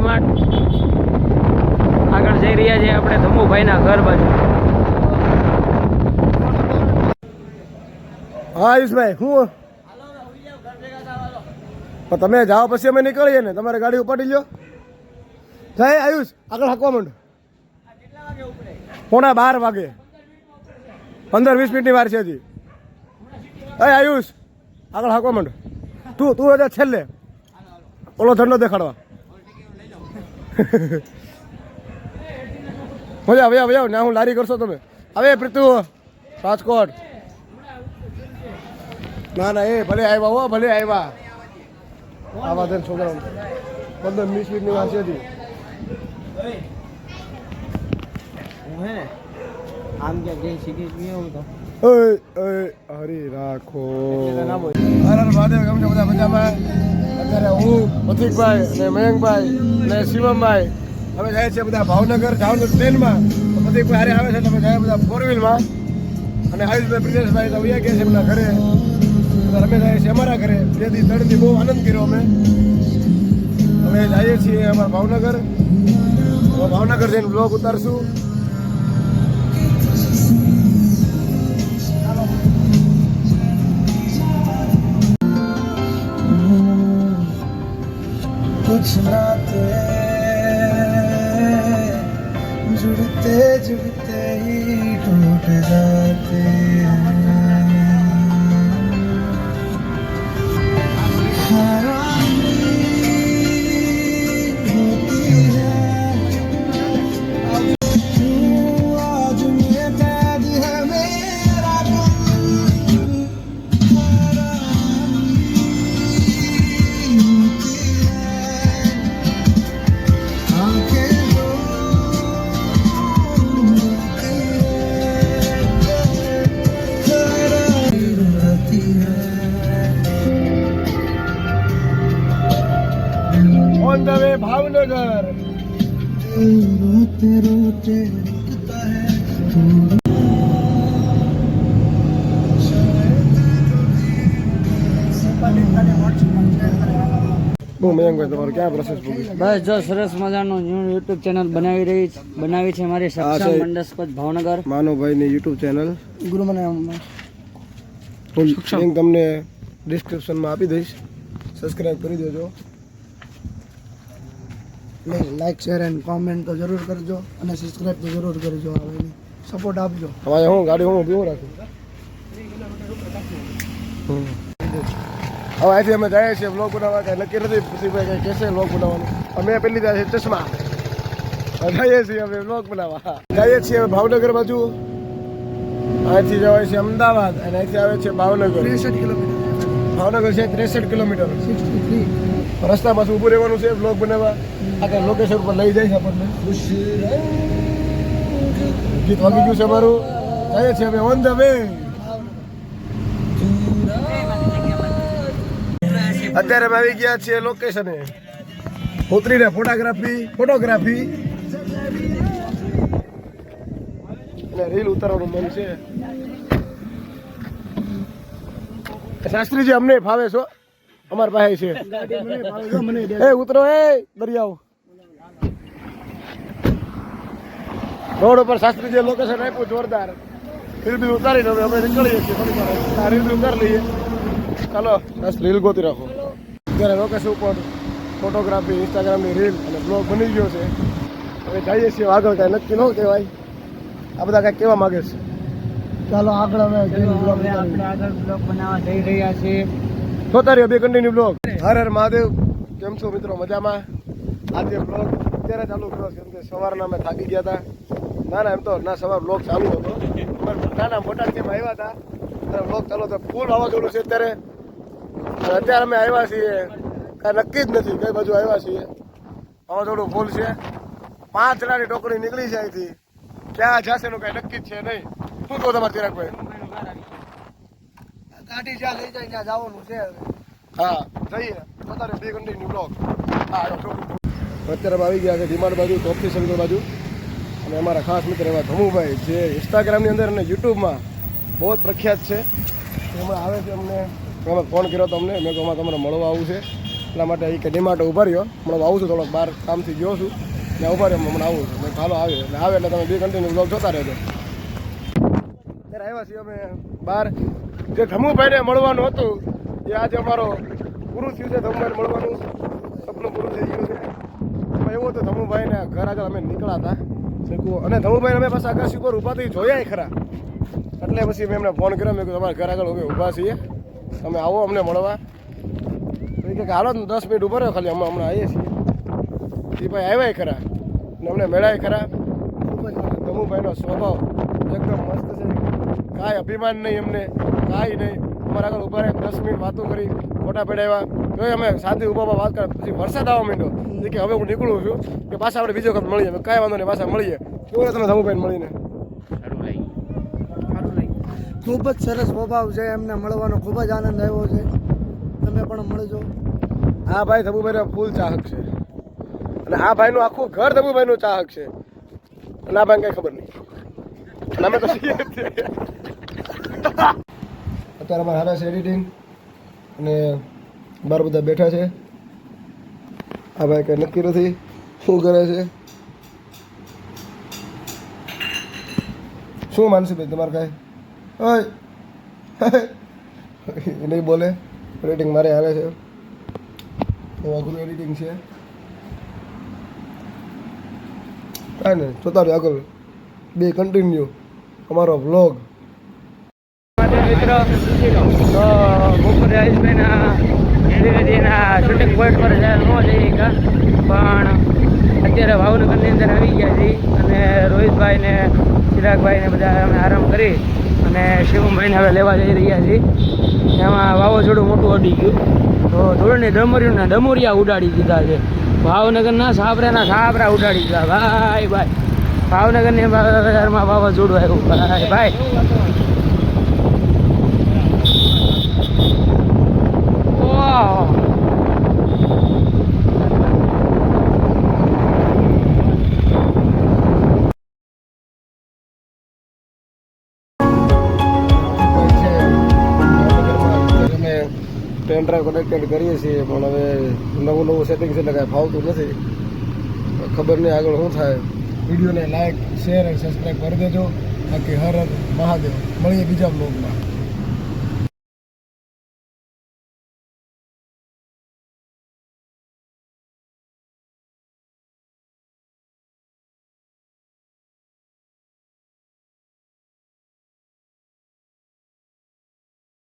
ડીમાર્ટ આગળ જઈ રહ્યા છીએ આપણે ધમુભાઈના ઘર બાજુ. હા આયુષભાઈ હું પણ તમે જાઓ પછી અમે નીકળીએ ને તમારે ગાડી ઉપાડી લ્યો. જાય આયુષ આગળ હાંકવા માંડો. 11:15 વાગે 15-20 મિનિટની વાર છે હજી. આયુષ આગળ હાંકવા માંડો. તું હજા છેલ્લે ઓલો ધંધો દેખાડવા. મજા આવે ને હું લારી કરશો તમે. હવે પ્રીતુ રાજકોટ. ના એ ભલે આવ્યા હો ભલે આવ્યા. આવા દે છોકરા 15-20 મિનિટની વાર છે હજી. આમ ક્યાં જઈ શીખી ગયો તો હરી રાખો. હર મહાદેવ. કેમ છે બધા મજામાં? અત્યારે હું પ્રતિકભાઈ અને મયંકભાઈ અને શિવમભાઈ અમે જાય છે બધા ભાવનગર જવાનું ટ્રેનમાં. પ્રતિકભાઈ હારે આવે છે તમે જાય બધા 4-વ્હીલમાં. અને આયુષભાઈ પ્રિતેશભાઈ તો ગયા છે એમના ઘરે. અમે જાય છે અમારા ઘરે. 2 થી 3 થી બહુ આનંદ કર્યો અમે જઈએ છીએ અમારા ભાવનગર. ભાવનગર જઈને બ્લોગ ઉતારશું. कुछ नाते जुड़ते जुड़ते ही टूट जाते On the way भावनगर. रोते रोते रुकता है. બહુ મયંકભાઈ તમારું ક્યાં પ્રોસેસ પૂરી? બસ જો સરસ મજાનું ન્યૂ યુટ્યુબ ચેનલ બનાવી છે મારી સક્ષમ મંડસ્પત ભાવનગર. માનુભાઈની યુટ્યુબ ચેનલ ગુરુ મને લિંક તમને ડિસ્ક્રિપ્શનમાં આપી દઈશ. સબસ્ક્રાઇબ કરી દેજો. લાઈક શેર એન્ડ કોમેન્ટ તો જરૂર કરજો અને સબસ્ક્રાઇબ તો જરૂર કરજો. સપોર્ટ આપજો. હવે હું ગાડી હું ઊભી રાખું. હવે અહીંથી અમે જઈએ છીએ બ્લોગ બનાવવા. કાંઈ નક્કી નથી પ્રતિકભાઈ કાંઈ કહેશે બ્લોગ બનાવવાનું. અમે પહેલી જાય છે ચશ્મા. જઈએ છીએ અમે બ્લોગ બનાવવા. જઈએ છીએ ભાવનગર બાજુ. અહીંથી જવાય છે અમદાવાદ અને અહીંથી આવે છે ભાવનગર. 63 કિલોમીટર. ભાવનગર છે 63 કિલોમીટર. 63. રસ્તામાં શું ઊભું રહેવાનું છે બ્લોગ બનાવવા. આગળ લોકેશન પર લઈ જાય છે આપણને. ગીત વાગી ગયું છે અમારું. જઈએ છીએ અમે ઓન ધ વે. અત્યારે અમે આવી ગયા છીએ લોકેશને. ઉતરીને ફોટોગ્રાફી અને રીલ ઉતારવાનું મન છે. શાસ્ત્રીજી અમને ફાવે છો અમારી પાસે છે. એ ઉતરો એ દરિયાઓ. રોડ ઉપર શાસ્ત્રીજી લોકેશન આપ્યું જોરદાર. રીલ બી ઉતારીને અમે નીકળીએ છીએ. રીલ બી ઉતારી લઈએ. ચાલો શાસ્ત્રી રીલ ગોતી રાખો. અત્યારે લોકેશન ઉપર ફોટોગ્રાફી ઇન્સ્ટાગ્રામની રીલ અને બ્લોગ બની ગયો છે. હવે જઈએ છીએ આગળ. કાંઈ નક્કી ન કહેવાય. આ બધા કાંઈક કહેવા માગે છે. ચાલો આગળ અમે આગળ બ્લોગ બનાવવા જઈ રહ્યા છીએ. જોતા બે કન્ટિન્યુ બ્લોગ. હર હર મહાદેવ. કેમ છો મિત્રો? મજામાં? આજે બ્લોગ અત્યારે ચાલુ કર્યો કેમ કે સવારના અમે થાકી ગયા હતા. ના એમ તો ના સવાર બ્લોગ ચાલુ હતો. નાના મોટા કેમ આવ્યા હતા ત્યારે બ્લોગ ચાલુ હતો. ફૂલ વાવાઝોડું છે અત્યારે. અત્યારે અમે આવ્યા છીએ કાંઈ નક્કી જ નથી કઈ બાજુ આવ્યા છીએ. વાવાઝોડું ફૂલ છે. 5 જણાની ટોકરી નીકળી છે અહીંથી. ક્યાં જશે એનું કાંઈ નક્કી જ છે નહીં. શું કહો તમારે ચિરાગભાઈ? ગાડી જ્યાં લઈ જાય ત્યાં જવાનું છે. હા જઈએ. અત્યારે બે કન્ટિન્યુ બ્લોગ. અત્યારે આવી ગયા છે ડીમાર્ટ બાજુ, ટોપથી સંગર બાજુ. અને અમારા ખાસ મિત્ર એવા ધમુભાઈ જે ઇન્સ્ટાગ્રામની અંદર અને યુટ્યુબમાં બહુ જ પ્રખ્યાત છે. હમણાં આવે છે. અમે ફોન કર્યો તો અમને. મેં કહું તમારે મળવા આવું છે. એટલા માટે એ કે ડીમાર્ટ ઉભા રહ્યો હમણાં આવું છું થોડોક બહાર કામથી ગયો છું ત્યાં ઉભા રહ્યો હમણાં આવું છું મેં હાલો આવે એટલે આવે એટલે તમે બી કન્ટિન્યુ બ્લોગ જોતા રહેજો. ત્યારે આવ્યા છીએ અમે બહાર જે ધમુભાઈને મળવાનું હતું એ આજે અમારો પૂરું થયું છે. ધમુભાઈને મળવાનું સપનું પૂરું થઈ ગયું છે. એમાં એવું હતું ધમુભાઈને ઘર આગળ અમે નીકળ્યા હતા શીખવું અને ધમુભાઈને અમે પાછા આકાશ ઉપર ઊભા થઈ જોયા ખરા એટલે પછી મેં એમને ફોન કર્યો મેં કીધું તમારા ઘર આગળ અમે ઊભા છીએ તમે આવો અમને મળવા. તો એ કે હાલો 10 મિનિટ ઊભા રહ્યો ખાલી હમણાં આવીએ છીએ. એ ભાઈ આવ્યા ખરા અને અમને મેળાય ખરા. ધમુભાઈનો સ્વભાવ એકદમ મસ્ત છે, કાંઈ અભિમાન નહીં એમને કાંઈ નહીં. અમારા આગળ ઊભા રહે 10 મિનિટ વાતો કરી ફોટા પડાવ્યા તો અમે સાથે ઊભા વાત કર્યા. પછી વરસાદ આવવા માંડ્યો એ કે હવે હું નીકળું છું કે પાછા આપણે બીજો વખત મળીએ. કાંઈ વાંધો નહીં પાછા મળીએ. કેવું તમે ધમુભાઈને મળીને? ખૂબ જ સરસ સ્વભાવ છે એમને મળવાનો ખૂબ જ આનંદ આવ્યો છે. તમે પણ મળજો. આ ભાઈ ધમુભાઈનો ફૂલ ચાહક છે અને આ ભાઈનું આખું ઘર ધમુભાઈનું ચાહક છે અને આ ભાઈને કઈ ખબર નહીં. અમે તો અત્યારે અમારે હાલે છે એડિટિંગ અને બાર બધા બેઠા છે. આ ભાઈ કઈ નક્કી નથી શું કરે છે. શું માનસી ભાઈ તમારે કાંઈ ઓય એ નહીં બોલે. એડિટિંગ મારે હાલે છે તો અઘરું એડિટિંગ છે. કાંઈ નહીં જોતા રહ્યો આગળ બે કન્ટિન્યુ અમારો વ્લોગ. મિત્રો તો બપોરે આયુષભાઈના એના શૂટિંગ પોઈન્ટ પર ન જઈએ પણ અત્યારે ભાવનગરની અંદર આવી ગયા છીએ અને રોહિતભાઈ ને ચિરાગભાઈ ને બધા અમે આરામ કરી અને શિવમભાઈને હવે લેવા જઈ રહ્યા છીએ. એમાં વાવાઝોડું મોટું અડી ગયું તો ધૂળની ડમોરિયા ઉડાડી દીધા છે. ભાવનગરના સાબરા ઉડાડી દીધા ભાઈ. ભાવનગરની બજારમાં વાવાઝોડું આવ્યું ભાઈ. પેન ડ્રાઈવ કનેક્ટેડ કરીએ છીએ પણ હવે નવું સેટિંગ છે એટલે કાંઈ ફાવતું નથી. ખબર નહીં આગળ શું થાય. વિડીયોને લાઈક શેર અને સબસ્ક્રાઈબ કરી દેજો. બાકી હર હર મહાદેવ. મળીએ બીજા બ્લોગમાં.